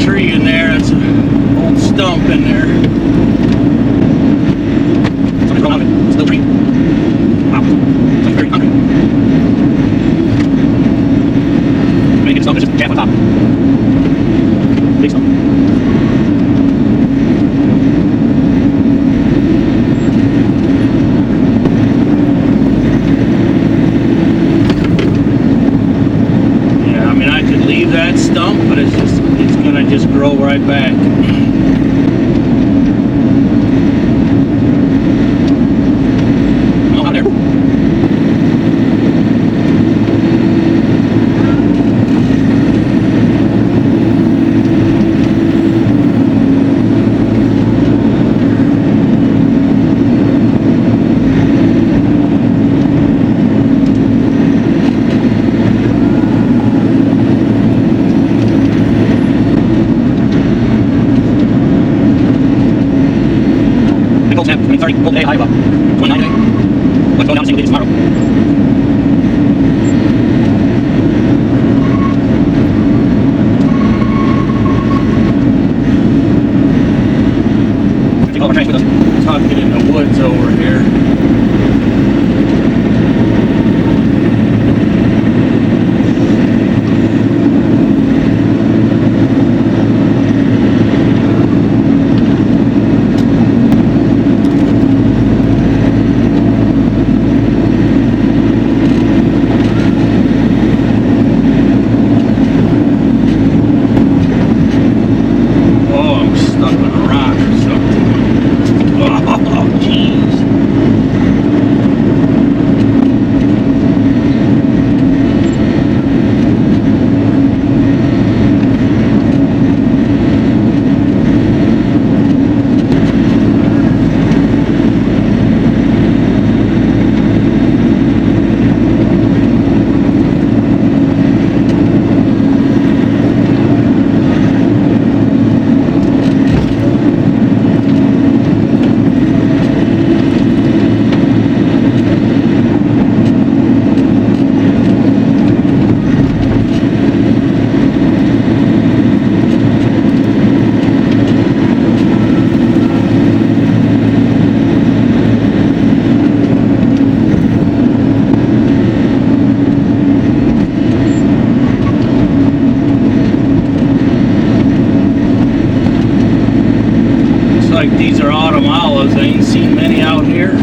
tree in there. That's an old stump in there. Something's wrong with it. Still tree. Wow. Something very concrete. Maybe it's not just chaff on top. Big stump. That stump, but it's gonna just grow right back. Oh, there. Sorry, full day, high up 29 today. Let's go down and see what it is tomorrow. Take all our trash with us. Tuck it in the woods over here. Like these are autumn olives. I ain't seen many out here.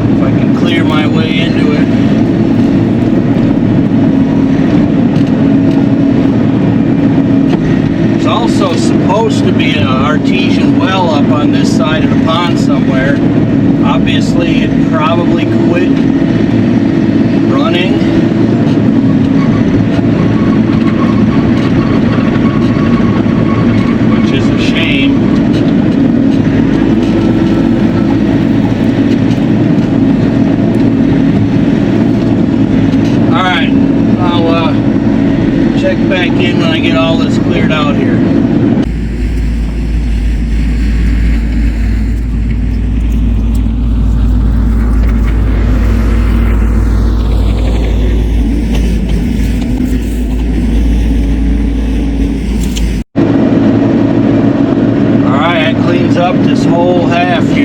If I can clear my way into it. There's also supposed to be an artesian well up on this side of the pond somewhere. Obviously it probably quit running. Which is a shame. Check back in when I get all this cleared out here.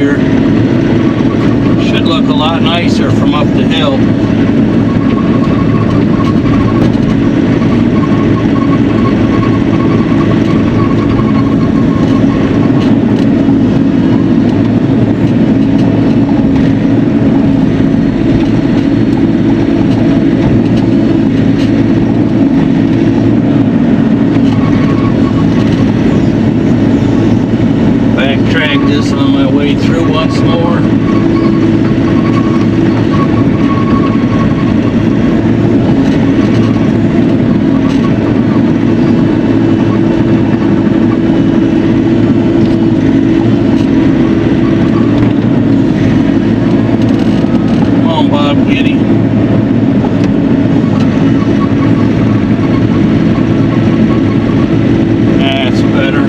here. Should look a lot nicer from up the hill. Backtrack this on my way through once more. Kitty. That's better.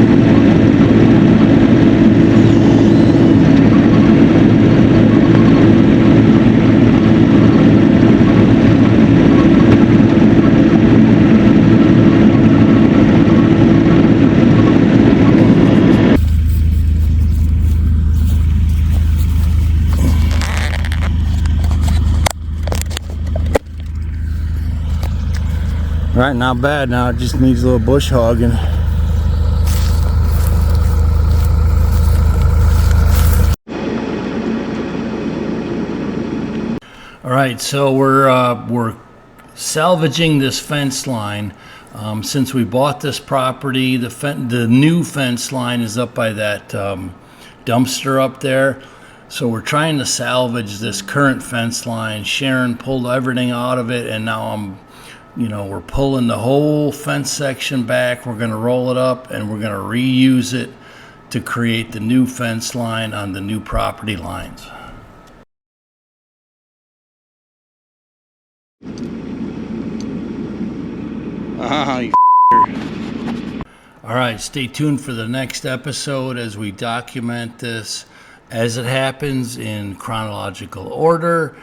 Right, not bad now, it just needs a little bush hogging. Alright, so we're salvaging this fence line. Since we bought this property, the new fence line is up by that dumpster up there. So we're trying to salvage this current fence line. Sharon pulled everything out of it, and now we're pulling the whole fence section back. We're going to roll it up and we're going to reuse it to create the new fence line on the new property lines. All right, stay tuned for the next episode as we document this as it happens in chronological order.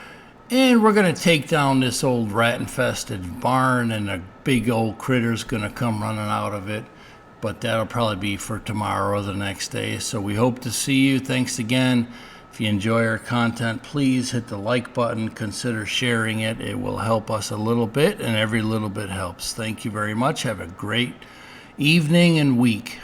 And we're going to take down this old rat-infested barn, and a big old critter's going to come running out of it. But that'll probably be for tomorrow or the next day. So we hope to see you. Thanks again. If you enjoy our content, please hit the like button. Consider sharing it. It will help us a little bit, and every little bit helps. Thank you very much. Have a great evening and week.